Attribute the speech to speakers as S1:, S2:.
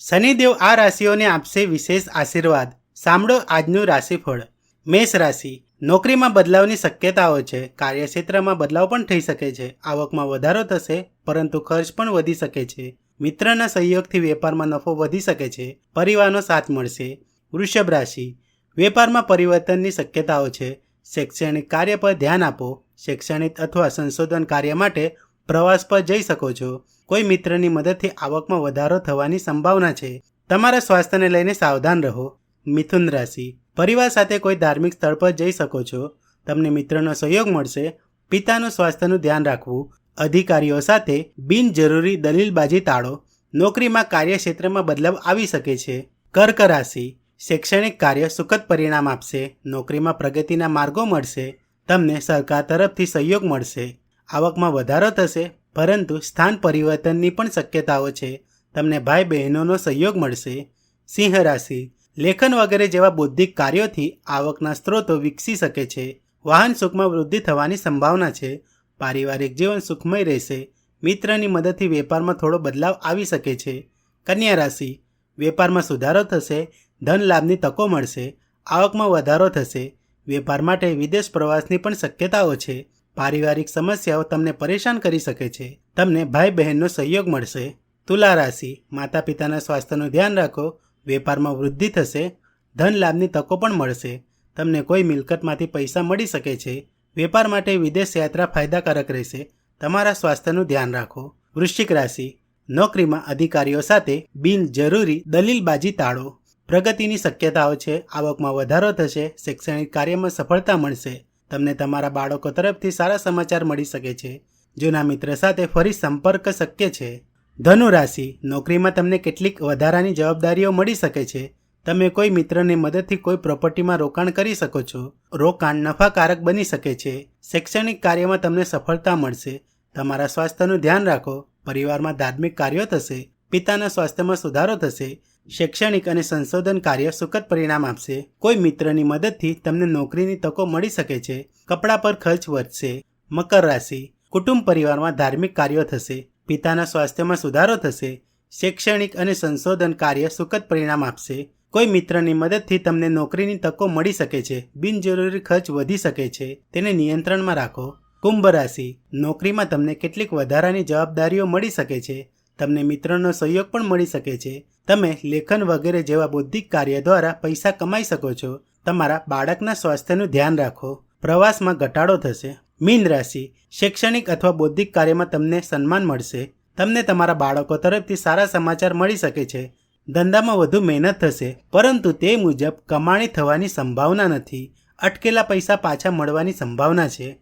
S1: શનિદેવ આ રાશિઓને આપશે વિશેષ આશીર્વાદ. સાંભળો આજનું રાશિફળ. મેષ રાશિ. નોકરીમાં બદલાવની શક્યતાઓ છે. કાર્યક્ષેત્રમાં બદલાવ પણ થઈ શકે છે. આવકમાં વધારો થશે, પરંતુ ખર્ચ પણ વધી શકે છે. મિત્રના સહયોગથી વેપારમાં નફો વધી શકે છે. પરિવારનો સાથ મળશે. વૃષભ રાશિ. વેપારમાં પરિવર્તનની શક્યતાઓ છે. શૈક્ષણિક કાર્ય પર ધ્યાન આપો. શૈક્ષણિક અથવા સંશોધન કાર્ય માટે પ્રવાસ પર જઈ શકો છો. કોઈ મિત્રની મદદથી આવકમાં વધારો થવાની સંભાવના છે. તમારા સ્વાસ્થ્યને લઈને સાવધાન રહો. મિથુન રાશિ. પરિવાર સાથે કોઈ ધાર્મિક સ્થળ પર જઈ શકો છો. તમને મિત્રનો સહયોગ મળશે. પિતાનું સ્વાસ્થ્યનું ધ્યાન રાખવું. અધિકારીઓ સાથે બિનજરૂરી દલીલબાજી ટાળો. નોકરીમાં કાર્યક્ષેત્રમાં બદલાવ આવી શકે છે. કર્ક રાશિ. શૈક્ષણિક કાર્ય સુખદ પરિણામ આપશે. નોકરીમાં પ્રગતિના માર્ગો મળશે. તમને સરકાર તરફથી સહયોગ મળશે. આવકમાં વધારો થશે, પરંતુ સ્થાન પરિવર્તનની પણ શક્યતાઓ છે. તમને ભાઈ બહેનોનો સહયોગ મળશે. સિંહ રાશિ. લેખન વગેરે જેવા બૌદ્ધિક કાર્યોથી આવકના સ્ત્રોતો વિકસી શકે છે. વાહન સુખમાં વૃદ્ધિ થવાની સંભાવના છે. પારિવારિક જીવન સુખમય રહેશે. મિત્રની મદદથી વેપારમાં થોડો બદલાવ આવી શકે છે. કન્યા રાશિ. વેપારમાં સુધારો થશે. ધન લાભની તકો મળશે. આવકમાં વધારો થશે. વેપાર માટે વિદેશ પ્રવાસની પણ શક્યતાઓ છે. પારિવારિક સમસ્યાઓ તમને પરેશાન કરી શકે છે. તમને ભાઈ બહેનનો સહયોગ મળશે. તુલા રાશિ. માતા પિતાના સ્વાસ્થ્યનું ધ્યાન રાખો. વેપારમાં વૃદ્ધિ થશે. ધન લાભની તકો પણ મળશે. તમને કોઈ મિલકતમાંથી પૈસા મળી શકે છે. વેપાર માટે વિદેશ યાત્રા ફાયદાકારક રહેશે. તમારા સ્વાસ્થ્યનું ધ્યાન રાખો. વૃશ્ચિક રાશિ. નોકરીમાં અધિકારીઓ સાથે બિનજરૂરી દલીલબાજી ટાળો. પ્રગતિની શક્યતાઓ છે. આવકમાં વધારો થશે. શૈક્ષણિક કાર્યમાં સફળતા મળશે. તમને તમારા બાળકો તરફથી સારા સમાચાર મળી શકે છે. જૂના મિત્ર સાથે ફરી સંપર્ક શક્ય છે. ધનુ રાશિ. નોકરીમાં તમને કેટલીક વધારાની જવાબદારીઓ મળી શકે છે. તમે કોઈ મિત્રની મદદથી કોઈ પ્રોપર્ટીમાં રોકાણ કરી શકો છો. રોકાણ નફાકારક બની શકે છે. શૈક્ષણિક કાર્યમાં તમને સફળતા મળશે. તમારા સ્વાસ્થ્યનું ધ્યાન રાખો. પરિવારમાં ધાર્મિક કાર્યો થશે. પિતાના સ્વાસ્થ્યમાં સુધારો થશે. શૈક્ષણિક અને સંશોધન કાર્ય સુખદ પરિણામ આપશે. કોઈ મિત્રની મદદથી તમને નોકરીની તકો મળી શકે છે. કપડા પર ખર્ચ વધશે. મકર રાશિ. કુટુંબ પરિવારમાં ધાર્મિક કાર્યો થશે. પિતાના સ્વાસ્થ્યમાં સુધારો થશે. શૈક્ષણિક અને સંશોધન કાર્ય સુખદ પરિણામ આપશે. કોઈ મિત્રની મદદથી તમને નોકરીની તકો મળી શકે છે. બિનજરૂરી ખર્ચ વધી શકે છે. તેને નિયંત્રણમાં રાખો. કુંભ રાશિ. નોકરીમાં તમને કેટલીક વધારાની જવાબદારીઓ મળી શકે છે. તમને મિત્રનો સહયોગ પણ મળી શકે છે. તમે લેખન વગેરે જેવા બૌદ્ધિક કાર્ય દ્વારા પૈસા કમાઈ શકો છો. તમારા બાળકના સ્વાસ્થ્યનું ધ્યાન રાખો. પ્રવાસમાં ઘટાડો થશે. મીન રાશિ. શૈક્ષણિક અથવા બૌદ્ધિક કાર્યમાં તમને સન્માન મળશે. તમને તમારા બાળકો તરફથી સારા સમાચાર મળી શકે છે. ધંધામાં વધુ મહેનત થશે, પરંતુ તે મુજબ કમાણી થવાની સંભાવના નથી. અટકેલા પૈસા પાછા મળવાની સંભાવના છે.